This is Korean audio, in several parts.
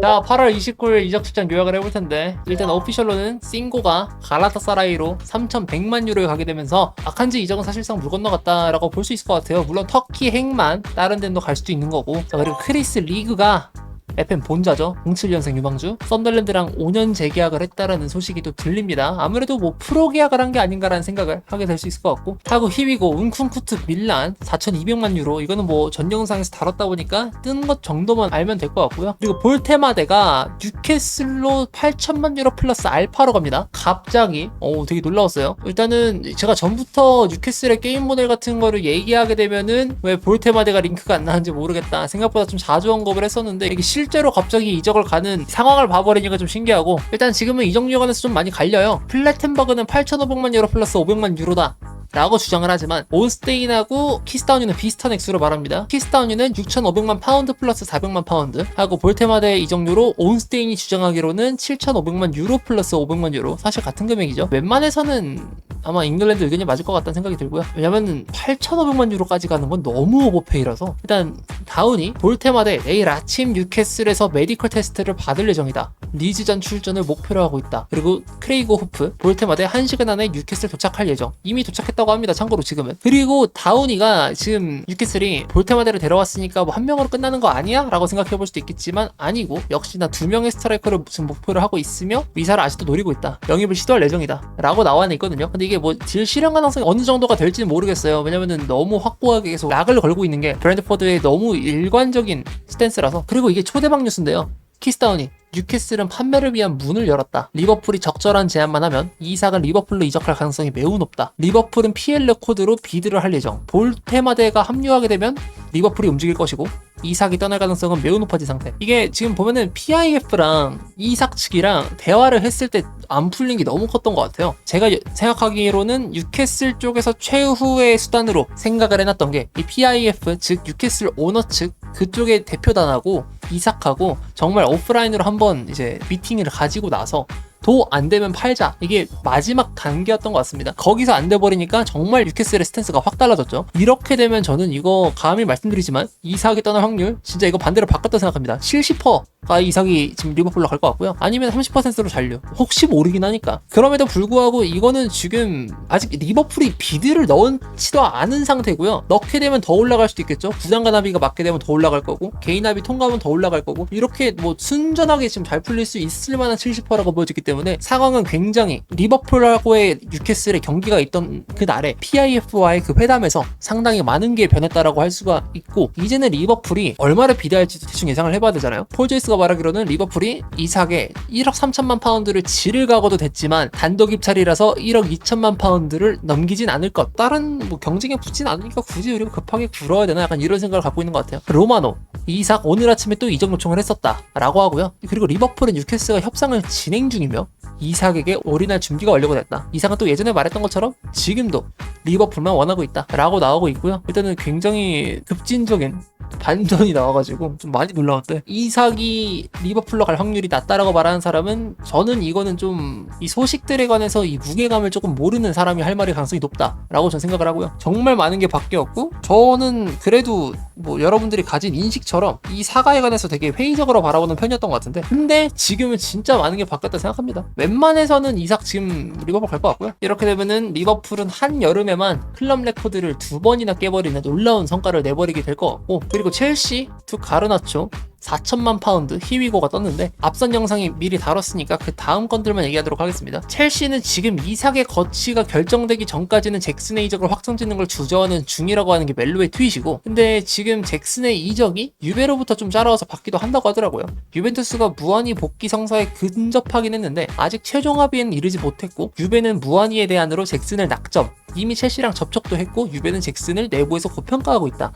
자, 8월 29일 이적 출장 요약을 해볼 텐데, 일단 오피셜로는 싱고가 갈라타사라이로 3,100만 유로에 가게 되면서 아칸지 이적은 사실상 물 건너갔다라고 볼 수 있을 것 같아요. 물론 터키 행만 다른 데도 갈 수도 있는 거고. 자, 그리고 크리스 리그가 FM 본자죠. 07년생 유망주 썬덜랜드랑 5년 재계약을 했다라는 소식이 또 들립니다. 아무래도 뭐 프로 계약을 한 게 아닌가라는 생각을 하게 될 수 있을 것 같고, 하고 히위고 은쿤쿠트 밀란 4,200만 유로, 이거는 뭐 전 영상에서 다뤘다 보니까 뜬 것 정도만 알면 될 것 같고요. 그리고 볼테마데가 뉴캐슬로 8천만 유로 플러스 알파로 갑니다. 갑자기 되게 놀라웠어요. 일단은 제가 전부터 뉴캐슬의 게임 모델 같은 거를 얘기하게 되면은 왜 볼테마데가 링크가 안 나는지 모르겠다, 생각보다 좀 자주 언급을 했었는데, 이게 실제로 갑자기 이적을 가는 상황을 봐버리니까 좀 신기하고, 일단 지금은 이적 요건에서 좀 많이 갈려요. 플래텐버그는 8,500만 유로 플러스 500만 유로다 라고 주장을 하지만, 온스테인하고 키스타운유는 비슷한 액수로 말합니다. 키스타운유는 6,500만 파운드 플러스 400만 파운드 하고, 볼테마데의 이적료로 온스테인이 주장하기로는 7,500만 유로 플러스 500만 유로, 사실 같은 금액이죠. 웬만해서는 아마 잉글랜드 의견이 맞을 것 같다는 생각이 들고요. 왜냐면 8,500만 유로까지 가는 건 너무 오버페이라서. 일단 다운이 볼테마데 내일 아침 뉴캐슬에서 메디컬 테스트를 받을 예정이다, 리즈전 출전을 목표로 하고 있다. 그리고 크레이고 호프 볼테마데 1시간 안에 뉴캐슬 도착할 예정, 이미 도착했다고 합니다, 참고로 지금은. 그리고 다운이가 지금 뉴캐슬이 볼테마데를 데려왔으니까 뭐 한 명으로 끝나는 거 아니야? 라고 생각해 볼 수도 있겠지만 아니고, 역시나 2명의 스트라이커를 지금 목표로 하고 있으며 위사를 아직도 노리고 있다, 영입을 시도할 예정이다 라고 나와 있거든요. 근데 이게 뭐 딜 실현 가능성이 어느 정도가 될지는 모르겠어요. 왜냐면은 너무 확고하게 계속 락을 걸고 있는 게 브랜드포드의 너무 일관적인 스탠스라서. 그리고 이게 초대박 뉴스인데요, 키스다운이 뉴캐슬은 판매를 위한 문을 열었다. 리버풀이 적절한 제안만 하면 이삭은 리버풀로 이적할 가능성이 매우 높다. 리버풀은 PL 코드로 비드를 할 예정. 볼테마데가 합류하게 되면 리버풀이 움직일 것이고, 이삭이 떠날 가능성은 매우 높아진 상태. 이게 지금 보면은 PIF랑 이삭 측이랑 대화를 했을 때 안 풀린 게 너무 컸던 것 같아요. 제가 생각하기로는 뉴캐슬 쪽에서 최후의 수단으로 생각을 해놨던 게 이 PIF, 즉 뉴캐슬 오너 측 그쪽의 대표단하고 이삭하고 정말 오프라인으로 한번 이제 미팅을 가지고 나서 도 안 되면 팔자, 이게 마지막 단계였던 것 같습니다. 거기서 안 돼버리니까 정말 뉴캐슬의 스탠스가 확 달라졌죠. 이렇게 되면 저는 이거 감히 말씀드리지만 이삭이 떠날 확률 진짜 이거 반대로 바꿨다 생각합니다. 70%가 이삭이 지금 리버풀로 갈 것 같고요. 아니면 30%로 잔류, 혹시 모르긴 하니까. 그럼에도 불구하고 이거는 지금 아직 리버풀이 비드를 넣지도 않은 상태고요. 넣게 되면 더 올라갈 수도 있겠죠. 구단간 합의가 맞게 되면 더 올라갈 거고, 개인 합의 통과하면 더 올라갈 거고, 이렇게 뭐 순전하게 지금 잘 풀릴 수 있을 만한 70%라고 보여지기 때문에 상황은 굉장히, 리버풀하고의 뉴캐슬의 경기가 있던 그 날에 PIF와의 그 회담에서 상당히 많은 게 변했다라고 할 수가 있고, 이제는 리버풀이 얼마를 비대할지도 대충 예상을 해봐야 되잖아요. 폴 조이스가 말하기로는 리버풀이 이삭에 1억 3천만 파운드를 지를 각오도 됐지만 단독 입찰이라서 1억 2천만 파운드를 넘기진 않을 것, 다른 뭐 경쟁에 붙진 않으니까 굳이 우리가 급하게 굴어야 되나, 약간 이런 생각을 갖고 있는 것 같아요. 로마노, 이삭 오늘 아침에 또 이적 요청을 했었다 라고 하고요. 그리고 리버풀은 뉴캐슬과 협상을 진행 중이며 이삭에게 올인할 준비가 완료가 됐다. 이삭은 또 예전에 말했던 것처럼 지금도 리버풀만 원하고 있다 라고 나오고 있고요. 일단은 굉장히 급진적인 반전이 나와가지고 좀 많이 놀라웠대. 이삭이 리버풀로 갈 확률이 낮다라고 말하는 사람은, 저는 이거는 좀 이 소식들에 관해서 이 무게감을 조금 모르는 사람이 할 말이 가능성이 높다라고 저는 생각을 하고요. 정말 많은 게 바뀌었고, 저는 그래도 뭐 여러분들이 가진 인식처럼 이 사가에 관해서 되게 회의적으로 바라보는 편이었던 것 같은데, 근데 지금은 진짜 많은 게 바뀌었다 생각합니다. 웬만해서는 이삭 지금 리버풀 갈 것 같고요. 이렇게 되면은 리버풀은 한 여름에만 클럽 레코드를 2번이나 깨버리는 놀라운 성과를 내버리게 될 것 같고, 그리고 첼시 투 가르나초 4천만 파운드 히위고가 떴는데, 앞선 영상이 미리 다뤘으니까 그 다음 건들만 얘기하도록 하겠습니다. 첼시는 지금 이삭의 거치가 결정되기 전까지는 잭슨의 이적을 확정짓는 걸 주저하는 중이라고 하는 게 멜로의 트윗이고, 근데 지금 잭슨의 이적이 유베로부터 좀 짜라워서 받기도 한다고 하더라고요. 유벤투스가 무한히 복귀 성사에 근접하긴 했는데 아직 최종 합의에는 이르지 못했고, 유베는 무한히의 대안으로 잭슨을 낙점, 이미 첼시랑 접촉도 했고 유베는 잭슨을 내부에서 고평가하고 있다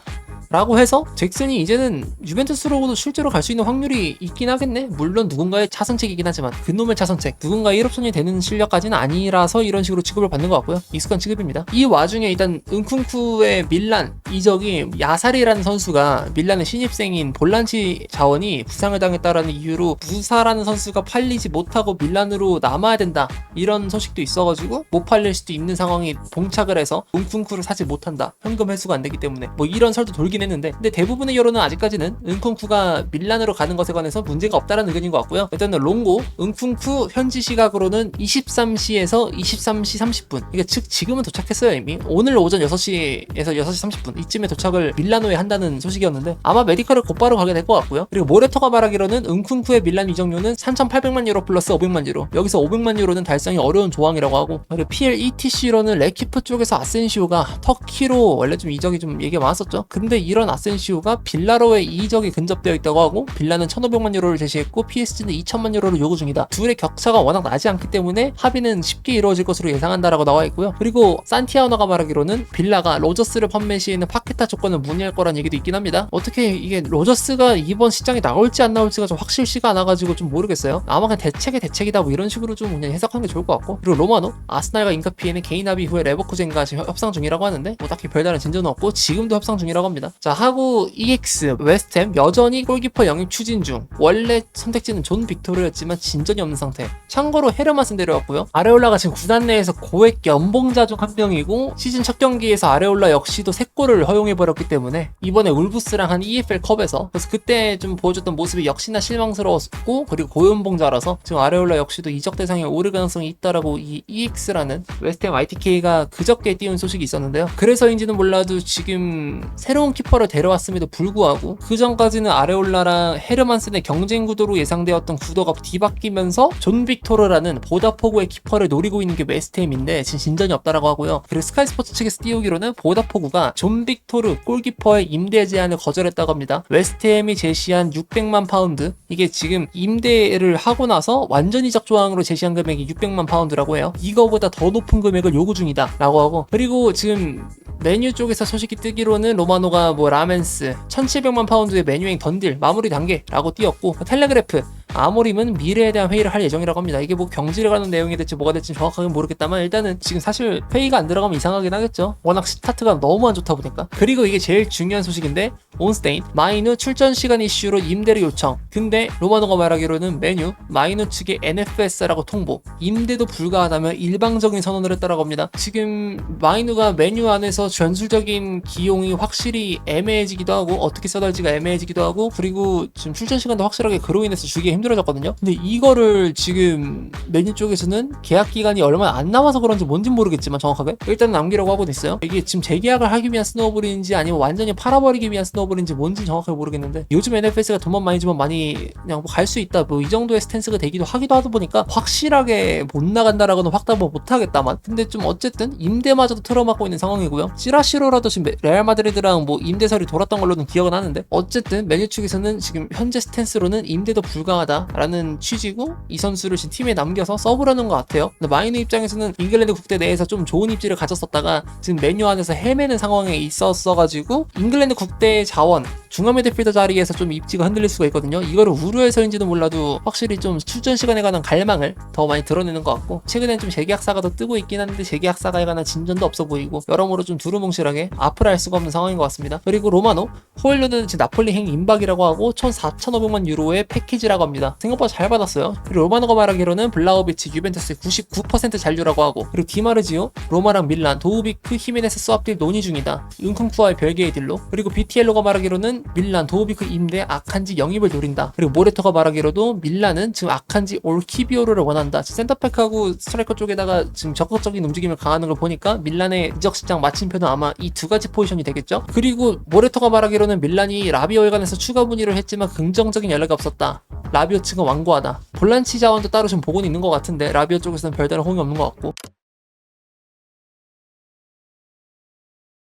라고 해서 잭슨이 이제는 유벤투스로도 실제로 갈 수 있는 확률이 있긴 하겠네. 물론 누군가의 차선책이긴 하지만 그놈의 차선책, 누군가의 1옵션이 되는 실력까지는 아니라서 이런 식으로 취급을 받는 것 같고요. 익숙한 취급입니다. 이 와중에 일단 은쿤쿠의 밀란 이적이, 야사리라는 선수가 밀란의 신입생인 볼란치 자원이 부상을 당했다라는 이유로 부사라는 선수가 팔리지 못하고 밀란으로 남아야 된다, 이런 소식도 있어가지고 못 팔릴 수도 있는 상황이 봉착을 해서 은쿤쿠를 사지 못한다, 현금 회수가 안 되기 때문에, 뭐 이런 설도 돌긴 돌긴 했는데, 근데 대부분의 여론은 아직까지는 은쿵쿠가 밀란으로 가는 것에 관해서 문제가 없다라는 의견인 것 같고요. 일단은 롱고 은쿵쿠 현지 시각으로는 23시에서 23시 30분, 이게 즉 지금은 도착했어요. 이미 오늘 오전 6시에서 6시 30분 이쯤에 도착을 밀라노에 한다는 소식이었는데, 아마 메디컬을 곧바로 가게 될 것 같고요. 그리고 모레토가 말하기로는 은쿵쿠의 밀란 이적료는 3,800만 유로 플러스 500만 유로, 여기서 500만 유로는 달성이 어려운 조항이라고 하고, 그리고 PLETC로는 레키프 쪽에서 아센시오가 터키로 원래 좀 이적이 좀 얘기가 많았었죠. 근데 이런 아센시오가 빌라로의 이적이 근접되어 있다고 하고, 빌라는 1,500만 유로를 제시했고 PSG는 2,000만 유로를 요구 중이다. 둘의 격차가 워낙 나지 않기 때문에 합의는 쉽게 이루어질 것으로 예상한다라고 나와 있고요. 그리고 산티아노가 말하기로는 빌라가 로저스를 판매 시에는 파케타 조건을 문의할 거란 얘기도 있긴 합니다. 어떻게 이게 로저스가 이번 시장에 나올지 안 나올지가 좀 확실시가 않아가지고 좀 모르겠어요. 아마 그냥 대책의 대책이다 뭐 이런 식으로 좀 그냥 해석하는 게 좋을 것 같고, 그리고 로마노 아스날과 인카피에는 개인 합의 후에 레버쿠젠과 지금 협상 중이라고 하는데, 뭐 딱히 별다른 진전은 없고 지금도 협상 중이라고 합니다. 자, 하고 EX 웨스트햄 여전히 골키퍼 영입 추진 중. 원래 선택지는 존 빅토르였지만 진전이 없는 상태. 참고로 헤르만슨 데려왔고요. 아레올라가 지금 구단 내에서 고액 연봉자 중 한 명이고, 시즌 첫 경기에서 아레올라 역시도 3골을 허용해버렸기 때문에 이번에 울브스랑 한 EFL 컵에서, 그래서 그때 좀 보여줬던 모습이 역시나 실망스러웠고, 그리고 고연봉자라서 지금 아레올라 역시도 이적 대상에 오를 가능성이 있다라고 이 EX라는 웨스트햄 ITK가 그저께 띄운 소식이 있었는데요. 그래서인지는 몰라도 지금 새로운 키퍼를 데려왔음에도 불구하고 그 전까지는 아레올라랑 헤르만슨의 경쟁 구도로 예상되었던 구도가 뒤바뀌면서 존 빅토르라는 보다포구의 키퍼를 노리고 있는 게 웨스트햄인데 지금 진전이 없다라고 하고요. 그리고 스카이 스포츠 측에서 띄우기로는 보다포구가 존 빅토르 골키퍼의 임대 제안을 거절했다고 합니다. 웨스트햄이 제시한 600만 파운드, 이게 지금 임대를 하고 나서 완전 이적 조항으로 제시한 금액이 600만 파운드라고 해요. 이거보다 더 높은 금액을 요구 중이다 라고 하고, 그리고 지금 메뉴 쪽에서 소식이 뜨기로는 로마노가 뭐 라멘스 1,700만 파운드의 메뉴행 던딜 마무리 단계라고 띄었고, 텔레그래프 아모림은 미래에 대한 회의를 할 예정이라고 합니다. 이게 뭐 경질에 관한 내용이 될지 뭐가 될지 정확하게 모르겠다만, 일단은 지금 사실 회의가 안 들어가면 이상하긴 하겠죠. 워낙 스타트가 너무 안 좋다 보니까. 그리고 이게 제일 중요한 소식인데, 온스테인 마이누 출전 시간 이슈로 임대를 요청. 근데 로마노가 말하기로는 메뉴 마이누 측의 NFS라고 통보, 임대도 불가하다며 일방적인 선언을 했다라고 합니다. 지금 마이누가 메뉴 안에서 전술적인 기용이 확실히 애매해지기도 하고, 어떻게 써달지가 애매해지기도 하고, 그리고 지금 출전 시간도 확실하게 그로 인해서 주기가 힘들어졌거든요. 근데 이거를 지금 메뉴 쪽에서는 계약 기간이 얼마 안 남아서 그런지 뭔진 모르겠지만 정확하게 일단 남기라고 하고 있어요. 이게 지금 재계약을 하기 위한 스노우볼인지 아니면 완전히 팔아버리기 위한 스노우볼인지 뭔지 정확하게 모르겠는데, 요즘 NFS가 돈만 많이 주면 많이 그냥 뭐 갈 수 있다 뭐 이 정도의 스탠스가 되기도 하기도 하다 보니까 확실하게 못 나간다라고는 확답을 못 하겠다만, 근데 좀 어쨌든 임대마저도 틀어막고 있는 상황이고요. 시라시로라도 지금 레알 마드리드랑 뭐 임대설이 돌았던 걸로는 기억은 하는데, 어쨌든 메뉴 측에서는 지금 현재 스탠스로는 임대도 불가하다라는 취지고, 이 선수를 지금 팀에 남겨서 써보려는 것 같아요. 근데 마이너 입장에서는 잉글랜드 국대 내에서 좀 좋은 입지를 가졌었다가 지금 메뉴 안에서 헤매는 상황에 있었어가지고, 잉글랜드 국대 자원 중앙 미드필더 자리에서 좀 입지가 흔들릴 수가 있거든요. 이거를 우려해서인지도 몰라도 확실히 좀 출전 시간에 관한 갈망을 더 많이 드러내는 것 같고, 최근엔 좀 재계약사가 더 뜨고 있긴 한데 재계약사가에 관한 진전도 없어 보이고, 여러모로 좀 두루뭉실하게 앞을 알 수가 없는 상황인 것 같습니다. 그리고 로마노 호일루는 지금 나폴리 행 임박이라고 하고 1,4,500만 유로의 패키지라고 합니다. 생각보다 잘 받았어요. 그리고 로마노가 말하기로는 블라우비치 유벤투스의 99% 잔류라고 하고, 그리고 디마르지오 로마랑 밀란 도우비크 히메네스 스왑딜 논의 중이다. 은쿵쿠와의 별개의 딜로. 그리고 BTL로가 말하기로는 밀란 도우비크 임대 아칸지 영입을 노린다. 그리고 모레토가 말하기로도 밀란은 지금 아칸지 올키비오르를 원한다. 센터백하고 스트라이커 쪽에다가 지금 적극적인 움직임을 강하는 걸 보니까 밀란의 이적 시장 마침표는 아마 이 두 가지 포지션이 되겠죠. 그리고 모레토가 말하기로는 밀란이 라비오에 관해서 추가 문의를 했지만 긍정적인 연락이 없었다. 라비오 측은 완고하다. 볼란치 자원도 따로 좀 보고는 있는 것 같은데 라비오 쪽에서는 별다른 호응이 없는 것 같고,